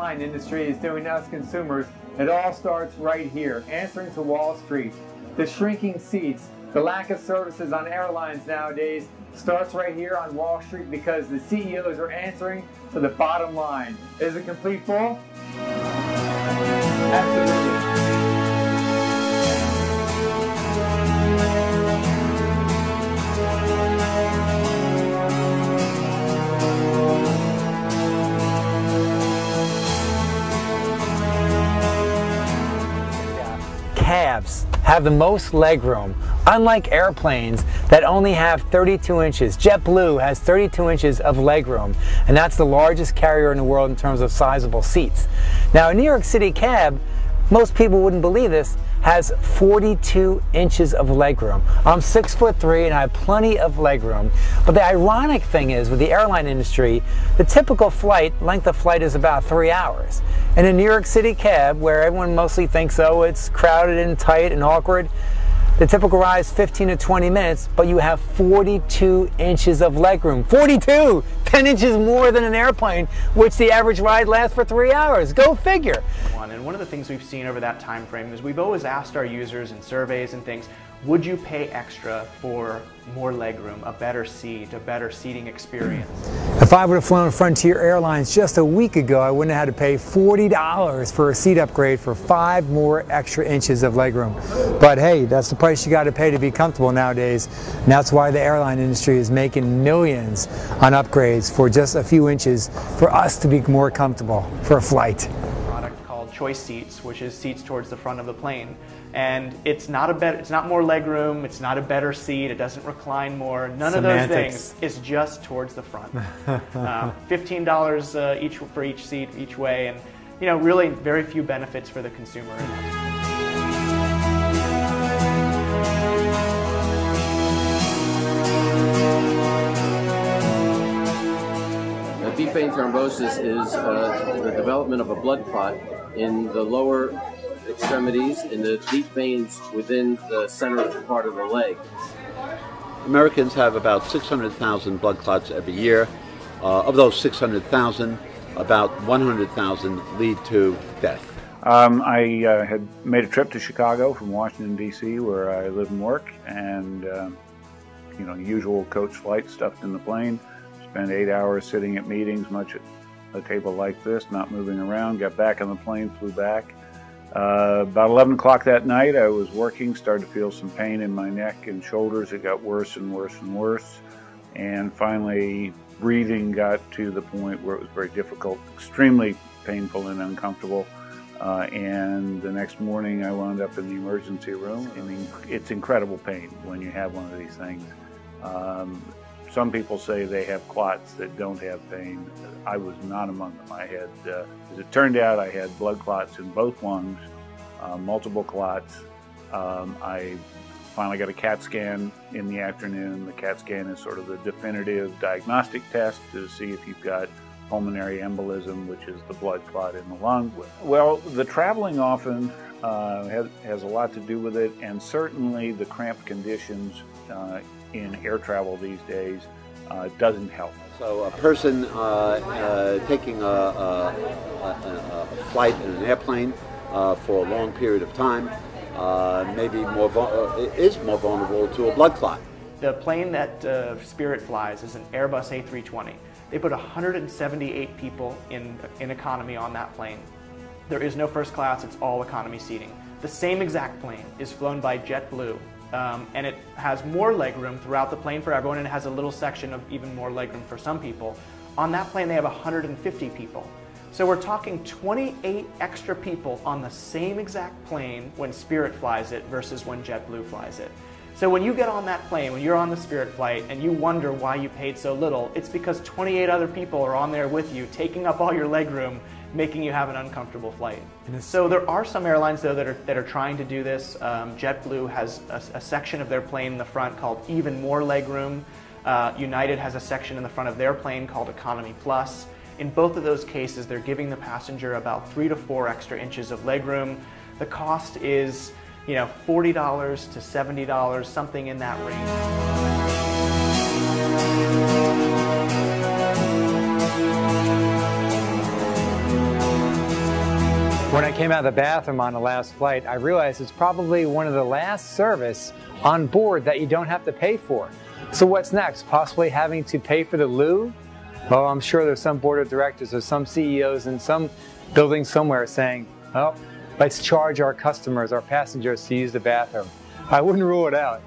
airline industry is doing to us consumers, it all starts right here, answering to Wall Street. The shrinking seats, the lack of services on airlines nowadays starts right here on Wall Street because the CEOs are answering to the bottom line. Is it complete full? Absolutely. Cabs have the most legroom, unlike airplanes that only have 32 inches. JetBlue has 32 inches of legroom, and that's the largest carrier in the world in terms of sizable seats. Now, a New York City cab, most people wouldn't believe this, has 42 inches of legroom. I'm 6'3" and I have plenty of legroom. But the ironic thing is, with the airline industry, the typical length of flight is about 3 hours. In a New York City cab, where everyone mostly thinks, oh, it's crowded and tight and awkward, the typical ride is 15 to 20 minutes, but you have 42 inches of legroom. 42! 10 inches more than an airplane, which the average ride lasts for 3 hours. Go figure. And one of the things we've seen over that time frame is we've always asked our users in surveys and things, would you pay extra for more legroom, a better seat, a better seating experience? If I would have flown Frontier Airlines just a week ago, I wouldn't have had to pay $40 for a seat upgrade for 5 more extra inches of legroom. But hey, that's the price you got to pay to be comfortable nowadays. And that's why the airline industry is making millions on upgrades for just a few inches for us to be more comfortable for a flight. A product called Choice Seats, which is seats towards the front of the plane. And it's not more legroom, it's not a better seat, it doesn't recline more, none of those things. It's just towards the front. $15 for each seat, each way, and really very few benefits for the consumer. Deep vein thrombosis is the development of a blood clot in the lower extremities, in the deep veins within the center part of the leg. Americans have about 600,000 blood clots every year. Of those 600,000, about 100,000 lead to death. I had made a trip to Chicago from Washington, D.C., where I live and work, and usual coach flight, stuffed in the plane. Spent 8 hours sitting at meetings, much at a table like this, not moving around. Got back on the plane, flew back. About 11 o'clock that night, I was working, started to feel some pain in my neck and shoulders. It got worse and worse and worse. And finally, breathing got to the point where it was very difficult, extremely painful and uncomfortable. And the next morning, I wound up in the emergency room. I mean, it's incredible pain when you have one of these things. Some people say they have clots that don't have pain. I was not among them. I had, as it turned out, I had blood clots in both lungs, multiple clots. I finally got a CAT scan in the afternoon. The CAT scan is sort of the definitive diagnostic test to see if you've got pulmonary embolism, which is the blood clot in the lung. Well, the traveling often has a lot to do with it, and certainly the cramped conditions in air travel these days doesn't help. So a person taking a flight in an airplane for a long period of time is more vulnerable to a blood clot. The plane that Spirit flies is an Airbus A320. They put 178 people in economy on that plane. There is no first class, it's all economy seating. The same exact plane is flown by JetBlue, and it has more legroom throughout the plane for everyone, and it has a little section of even more legroom for some people. On that plane, they have 150 people. So we're talking 28 extra people on the same exact plane when Spirit flies it versus when JetBlue flies it. So when you get on that plane, when you're on the Spirit flight and you wonder why you paid so little, it's because 28 other people are on there with you, taking up all your legroom, making you have an uncomfortable flight. So there are some airlines though that are trying to do this. JetBlue has a section of their plane in the front called Even More Legroom. United has a section in the front of their plane called Economy Plus. In both of those cases, they're giving the passenger about 3 to 4 extra inches of legroom. The cost is, $40 to $70, something in that range. When I came out of the bathroom on the last flight, I realized it's probably one of the last service on board that you don't have to pay for. So what's next? Possibly having to pay for the loo? Well, I'm sure there's some board of directors or some CEOs in some building somewhere saying, oh, let's charge our customers, our passengers to use the bathroom. I wouldn't rule it out.